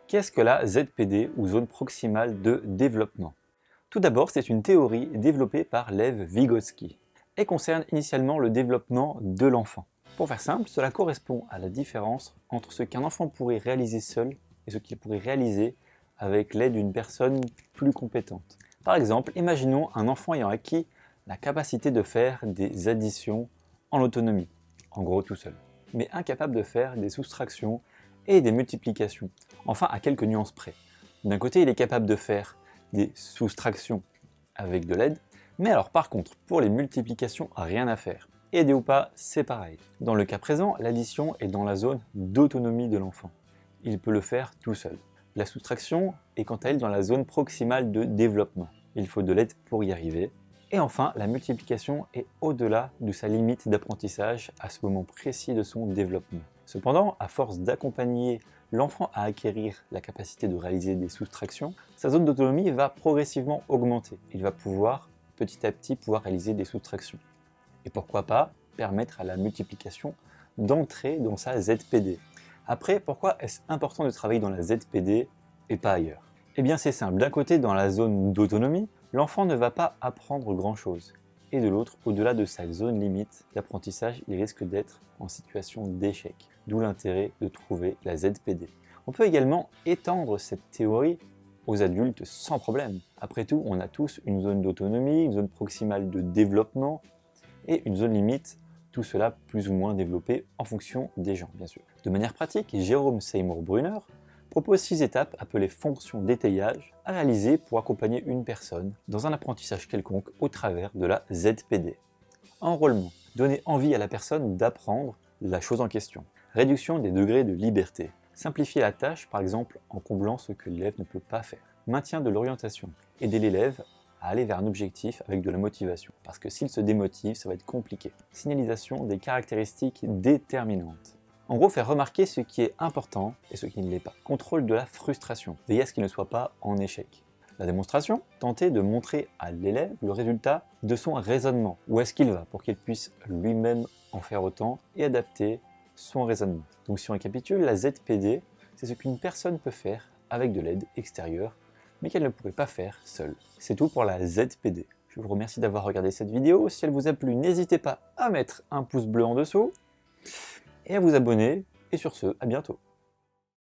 Qu'est-ce que la ZPD ou zone proximale de développement? Tout d'abord, c'est une théorie développée par Lev Vygotsky et concerne initialement le développement de l'enfant. Pour faire simple, cela correspond à la différence entre ce qu'un enfant pourrait réaliser seul et ce qu'il pourrait réaliser avec l'aide d'une personne plus compétente. Par exemple, imaginons un enfant ayant acquis la capacité de faire des additions en autonomie, en gros tout seul, mais incapable de faire des soustractions et des multiplications, enfin à quelques nuances près. D'un côté, il est capable de faire des soustractions avec de l'aide, mais alors par contre, pour les multiplications, rien à faire. Aider ou pas, c'est pareil. Dans le cas présent, l'addition est dans la zone d'autonomie de l'enfant. Il peut le faire tout seul. La soustraction est quant à elle dans la zone proximale de développement. Il faut de l'aide pour y arriver. Et enfin, la multiplication est au-delà de sa limite d'apprentissage à ce moment précis de son développement. Cependant, à force d'accompagner l'enfant à acquérir la capacité de réaliser des soustractions, sa zone d'autonomie va progressivement augmenter. Il va pouvoir, petit à petit, réaliser des soustractions. Et pourquoi pas permettre à la multiplication d'entrer dans sa ZPD. Après, pourquoi est-ce important de travailler dans la ZPD et pas ailleurs? Eh bien c'est simple, d'un côté dans la zone d'autonomie, l'enfant ne va pas apprendre grand-chose. Et de l'autre, au-delà de sa zone limite d'apprentissage, il risque d'être en situation d'échec. D'où l'intérêt de trouver la ZPD. On peut également étendre cette théorie aux adultes sans problème. Après tout, on a tous une zone d'autonomie, une zone proximale de développement et une zone limite, tout cela plus ou moins développé en fonction des gens, bien sûr. De manière pratique, Jérôme Seymour Brunner propose 6 étapes appelées fonctions d'étayage à réaliser pour accompagner une personne dans un apprentissage quelconque au travers de la ZPD. Enrôlement. Donner envie à la personne d'apprendre la chose en question. Réduction des degrés de liberté. Simplifier la tâche, par exemple en comblant ce que l'élève ne peut pas faire. Maintien de l'orientation. Aider l'élève à aller vers un objectif avec de la motivation. Parce que s'il se démotive, ça va être compliqué. Signalisation des caractéristiques déterminantes. En gros, faire remarquer ce qui est important et ce qui ne l'est pas. Contrôle de la frustration. Veiller à ce qu'il ne soit pas en échec. La démonstration, tenter de montrer à l'élève le résultat de son raisonnement. Où est-ce qu'il va pour qu'il puisse lui-même en faire autant et adapter son raisonnement. Donc si on récapitule, la ZPD, c'est ce qu'une personne peut faire avec de l'aide extérieure, mais qu'elle ne pourrait pas faire seule. C'est tout pour la ZPD. Je vous remercie d'avoir regardé cette vidéo. Si elle vous a plu, n'hésitez pas à mettre un pouce bleu en dessous et à vous abonner. Et sur ce, à bientôt.